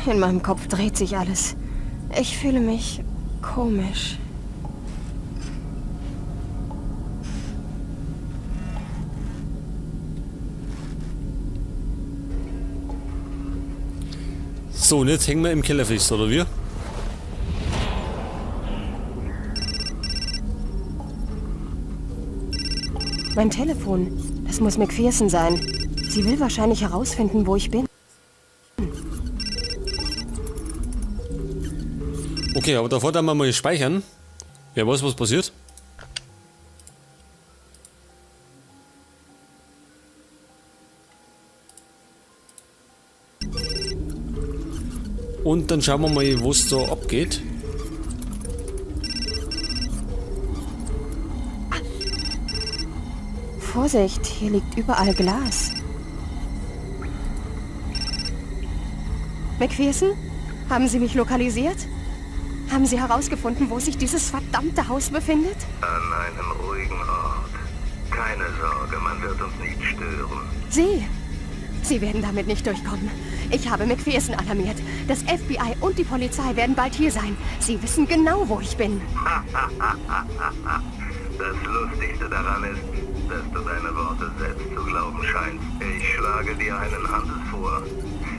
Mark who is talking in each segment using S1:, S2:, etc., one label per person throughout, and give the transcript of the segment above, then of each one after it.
S1: In meinem Kopf dreht sich alles. Ich fühle mich komisch.
S2: So, und jetzt hängen wir im Keller fest, oder wie?
S1: Mein Telefon. Das muss McPherson sein. Sie will wahrscheinlich herausfinden, wo ich bin.
S2: Okay, aber davor dann mal speichern. Wer weiß, was passiert. Und dann schauen wir mal, was da abgeht.
S1: Vorsicht, hier liegt überall Glas. McPherson? Haben Sie mich lokalisiert? Haben Sie herausgefunden, wo sich dieses verdammte Haus befindet?
S3: An einem ruhigen Ort. Keine Sorge, man wird uns nicht stören.
S1: Sie werden damit nicht durchkommen. Ich habe McPherson alarmiert. Das FBI und die Polizei werden bald hier sein. Sie wissen genau, wo ich bin.
S3: Das Lustigste daran ist, dass du deine Worte selbst zu glauben scheinst. Ich schlage dir einen Handel vor.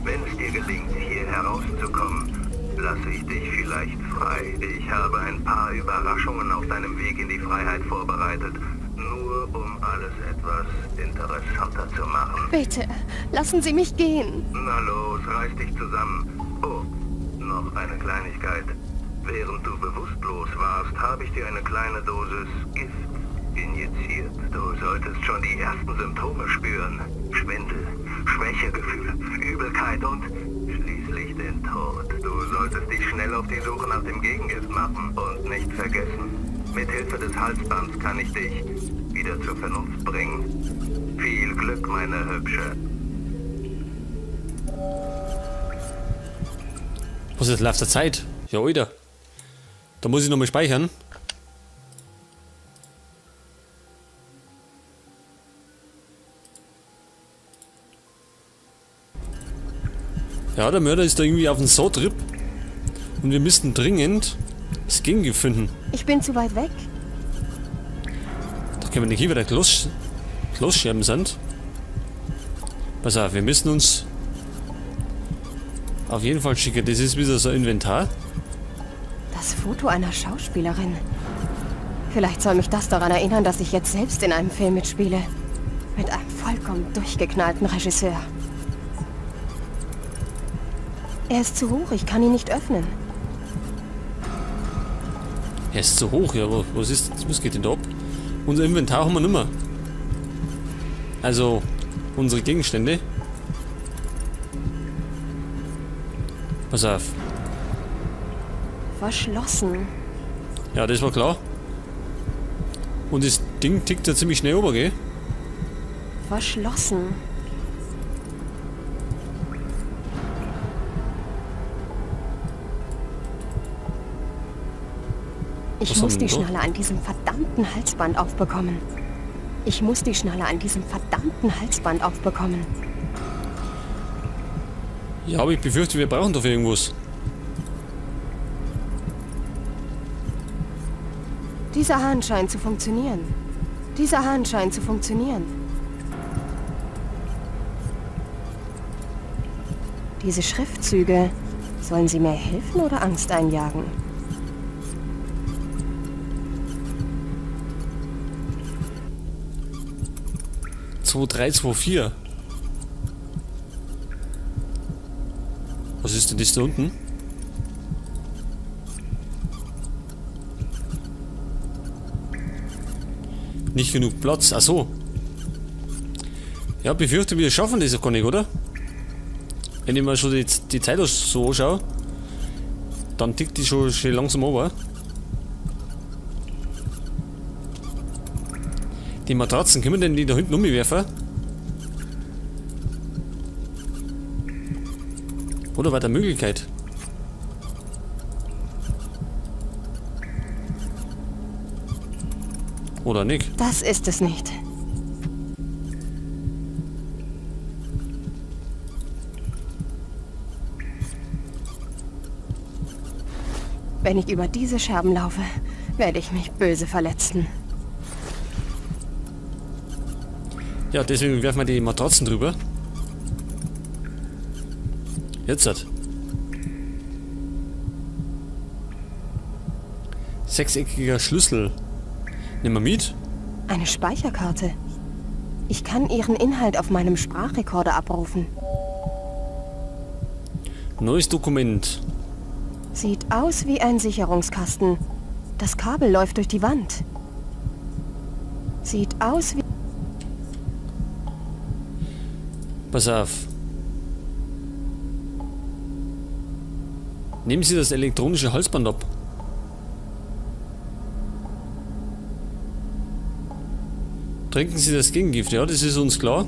S3: Wenn es dir gelingt, hier herauszukommen, lasse ich dich vielleicht frei. Ich habe ein paar Überraschungen auf deinem Weg in die Freiheit vorbereitet. Nur um alles etwas interessanter zu machen.
S1: Bitte, lassen Sie mich gehen.
S3: Na los, reiß dich zusammen. Oh, noch eine Kleinigkeit. Während du bewusstlos warst, habe ich dir eine kleine Dosis Gift injiziert. Du solltest schon die ersten Symptome spüren. Schwindel, Schwächegefühl, Übelkeit und schließlich den Tod. Du solltest dich schnell auf die Suche nach dem Gegengift machen. Und nicht vergessen, mit Hilfe des Halsbands kann ich dich wieder zur Vernunft bringen. Viel Glück, meine Hübsche.
S2: Was ist läuft der Zeit? Ja, Alter. Da muss ich nochmal speichern. Ja, der Mörder ist da irgendwie auf dem Sautrip. Und wir müssten dringend das Gegengift finden.
S1: Ich bin zu weit weg.
S2: Da können wir nicht hier wieder Klosscherben sind. Pass auf, wir müssen uns auf jeden Fall schicken. Das ist wieder so ein Inventar.
S1: Das Foto einer Schauspielerin. Vielleicht soll mich das daran erinnern, dass ich jetzt selbst in einem Film mitspiele. Mit einem vollkommen durchgeknallten Regisseur. Er ist zu hoch, ich kann ihn nicht öffnen.
S2: Er ist zu hoch, ja, aber was geht denn da ab? Unser Inventar haben wir nicht mehr. Also, unsere Gegenstände. Pass auf.
S1: Verschlossen.
S2: Ja, das war klar. Und das Ding tickt ja ziemlich schnell runter, gell?
S1: Verschlossen. Ich muss die Schnalle an diesem verdammten Halsband aufbekommen. Ich muss die Schnalle an diesem verdammten Halsband aufbekommen.
S2: Ja, aber ich befürchte, wir brauchen dafür irgendwas.
S1: Dieser Hahn scheint zu funktionieren. Dieser Hahn scheint zu funktionieren. Diese Schriftzüge, sollen sie mir helfen oder Angst einjagen?
S2: Zwei, 3, 2, 4. Was ist denn das da unten? Nicht genug Platz. Ach so. Ja, befürchte, wir schaffen das ja gar nicht, oder? Wenn ich mal schon die Zeit so anschaue, dann tickt die schon langsam runter. Die Matratzen, können wir denn die da hinten umwerfen? Oder war der Möglichkeit? Oder nicht?
S1: Das ist es nicht. Wenn ich über diese Scherben laufe, werde ich mich böse verletzen.
S2: Ja, deswegen werfen wir die Matratzen drüber. Jetzt hat. Sechseckiger Schlüssel. Nehmen wir mit.
S1: Eine Speicherkarte. Ich kann ihren Inhalt auf meinem Sprachrekorder abrufen.
S2: Neues Dokument.
S1: Sieht aus wie ein Sicherungskasten. Das Kabel läuft durch die Wand. Sieht aus wie...
S2: Pass auf. Nehmen Sie das elektronische Halsband ab. Trinken Sie das Gegengift, ja, das ist uns klar.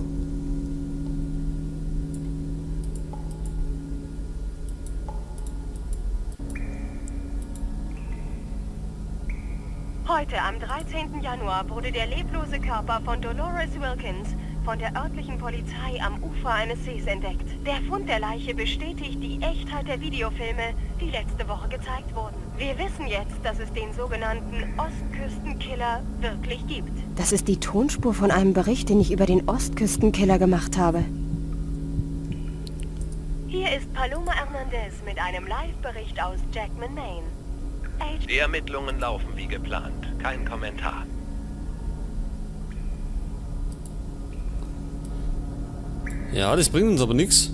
S1: Heute, am 13. Januar, wurde der leblose Körper von Dolores Wilkins von der örtlichen Polizei am Ufer eines Sees entdeckt. Der Fund der Leiche bestätigt die Echtheit der Videofilme, die letzte Woche gezeigt wurden. Wir wissen jetzt, dass es den sogenannten Ostküstenkiller wirklich gibt. Das ist die Tonspur von einem Bericht, den ich über den Ostküstenkiller gemacht habe. Hier ist Paloma Hernandez mit einem Live-Bericht aus Jackman, Maine.
S4: Die Ermittlungen laufen wie geplant. Kein Kommentar.
S2: Ja, das bringt uns aber nichts.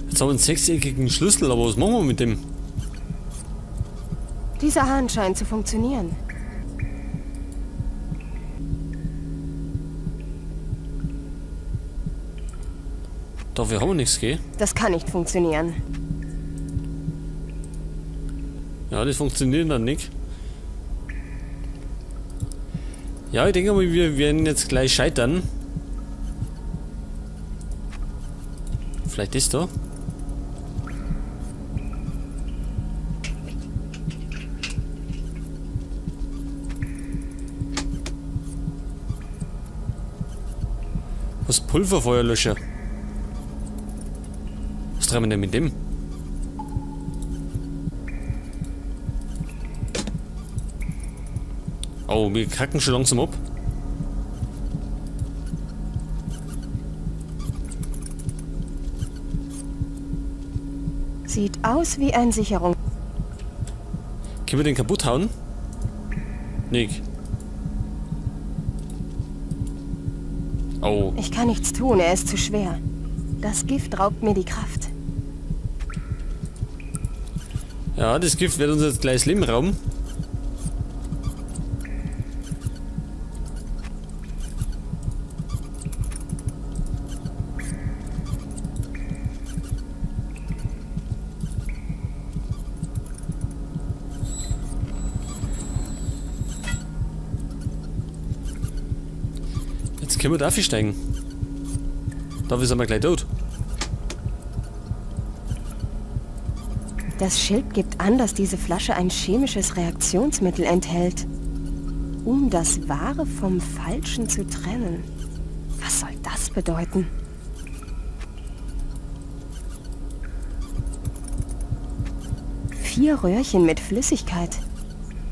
S2: Jetzt haben wir einen sechseckigen Schlüssel, aber was machen wir mit dem?
S1: Dieser Hahn scheint zu funktionieren.
S2: Dafür haben wir nichts, gell?
S1: Das kann nicht funktionieren.
S2: Ja, das funktioniert dann nicht. Ja, ich denke mal, wir werden jetzt gleich scheitern. Vielleicht ist da. Was Pulverfeuerlöscher? Was treiben wir denn mit dem? Oh, wir kacken schon langsam ab.
S1: Sieht aus wie ein Sicherung.
S2: Können wir den kaputt hauen? Nick. Oh.
S1: Ich kann nichts tun, er ist zu schwer. Das Gift raubt mir die Kraft.
S2: Ja, das Gift wird uns jetzt gleich das Leben rauben. Jetzt können wir da steigen. Dafür sind wir gleich tot.
S1: Das Schild gibt an, dass diese Flasche ein chemisches Reaktionsmittel enthält. Um das Wahre vom Falschen zu trennen. Was soll das bedeuten? Vier Röhrchen mit Flüssigkeit.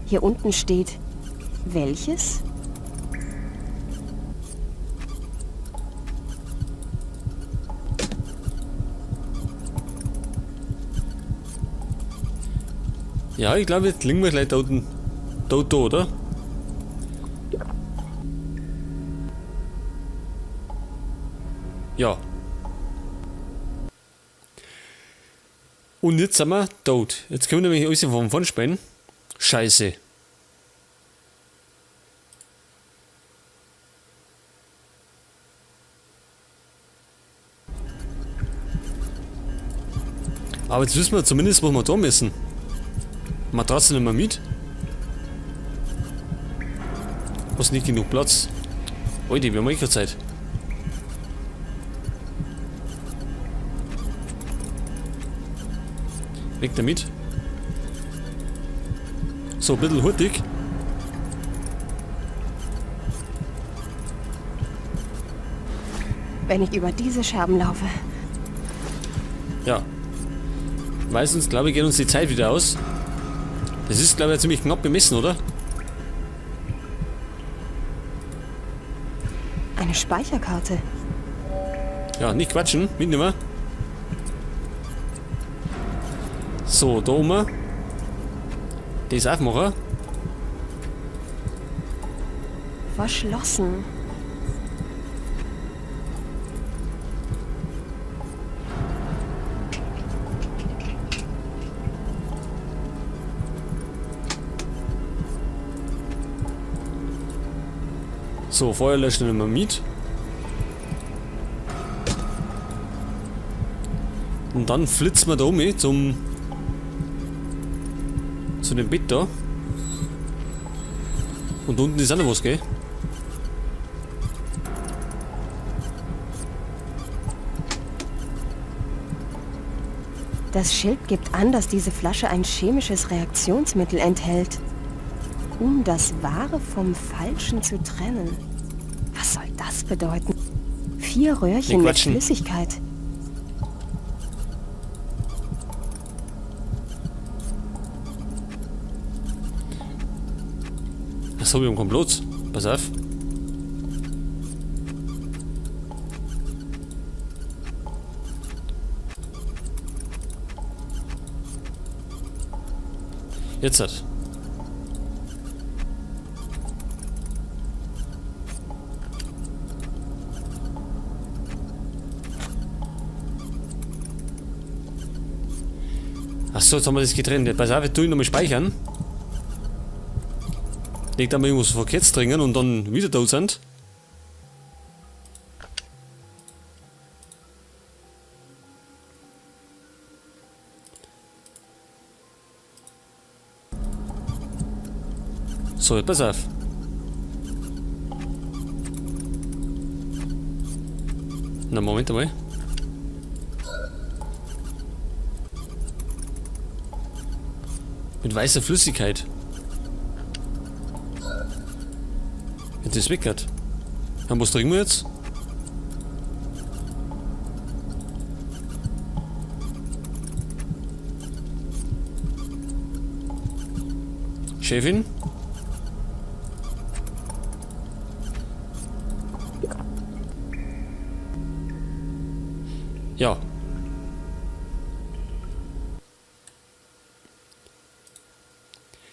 S1: Hier unten steht, welches?
S2: Ja, ich glaube, jetzt liegen wir gleich da unten. Tot, oder? Ja. Und jetzt sind wir tot. Jetzt können wir nämlich alles von vorn spielen. Scheiße. Aber jetzt wissen wir zumindest, wo wir da müssen. Matratze nehmen wir mit. Was nicht genug Platz. Alter, wir haben keine Zeit. Weg damit. So, ein bisschen hurtig.
S1: Wenn ich über diese Scherben laufe.
S2: Ja. Meistens, glaube ich, geht uns die Zeit wieder aus. Das ist, glaube ich, ziemlich knapp bemessen, oder?
S1: Eine Speicherkarte.
S2: Ja, nicht quatschen, mitnehmen. So, da oben. Das aufmachen.
S1: Verschlossen.
S2: So, Feuer löschen nehmen wir mit. Und dann flitzen wir da um zu dem Bett da. Und unten ist auch noch was, gell?
S1: Das Schild gibt an, dass diese Flasche ein chemisches Reaktionsmittel enthält. Um das Wahre vom Falschen zu trennen. Was soll das bedeuten? 4 Röhrchen mit
S2: quatschen.
S1: Flüssigkeit.
S2: Achso, wir haben keinen Platz. Pass auf. Jetzt hat. Achso, jetzt haben wir das getrennt. Pass auf, wir tun nochmal speichern. Legt einmal irgendwas verkehrt dringen und dann wieder da sind. So, jetzt pass auf. Na, Moment einmal. Mit weißer Flüssigkeit. Jetzt ist es weg. Was trinken wir jetzt? Chefin? Ja.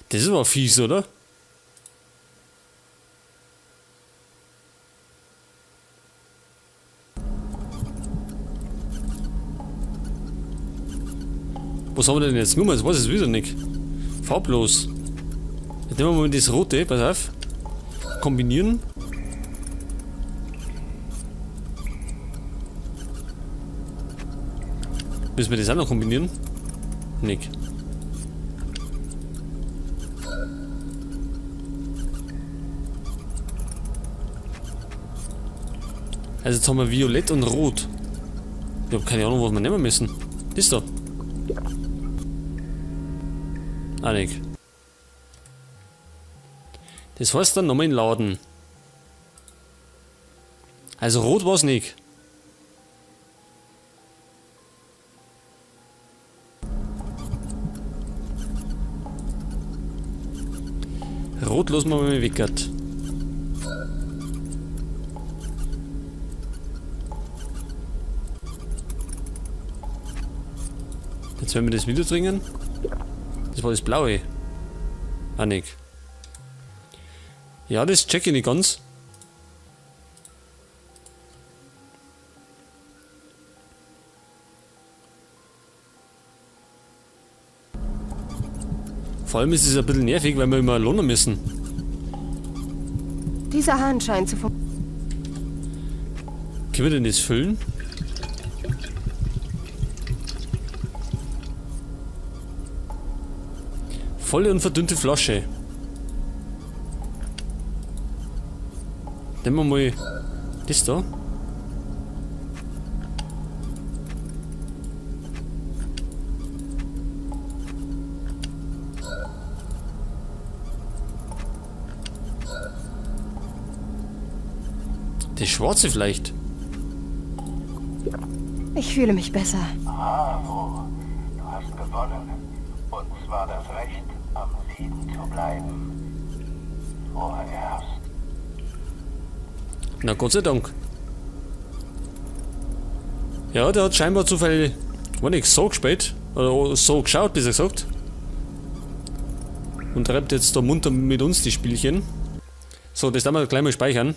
S2: Das ist aber fies, oder? Was haben wir denn jetzt? Nur mal, das weiß ich wieder nicht. Farblos. Jetzt nehmen wir mal das rote, pass auf. Kombinieren. Müssen wir das auch noch kombinieren? Nicht. Also jetzt haben wir Violett und Rot. Ich habe keine Ahnung, was wir nehmen müssen. Das da. Ah, nicht. Das heißt dann nochmal in Laden. Also Rot war es nicht. Rot lassen wir mal weg. Jetzt werden wir das wieder trinken. Das war das Blaue. Ah, nicht. Ja, das check ich nicht ganz. Vor allem ist es ein bisschen nervig, weil wir immer lohnen müssen.
S1: Dieser Hahn scheint zu funktionieren.
S2: Können wir denn das füllen? Volle und verdünnte Flasche. Nehmen wir mal das da. Der Schwarze vielleicht.
S1: Ich fühle mich besser.
S3: Bravo, du hast gewonnen. Und zwar das Recht, am Leben zu bleiben. Vorerst.
S2: Na Gott sei Dank. Ja, der hat scheinbar zufällig, war nicht so gespielt, oder so geschaut, besser gesagt. Und treibt jetzt da munter mit uns die Spielchen. So, das werden wir gleich mal speichern.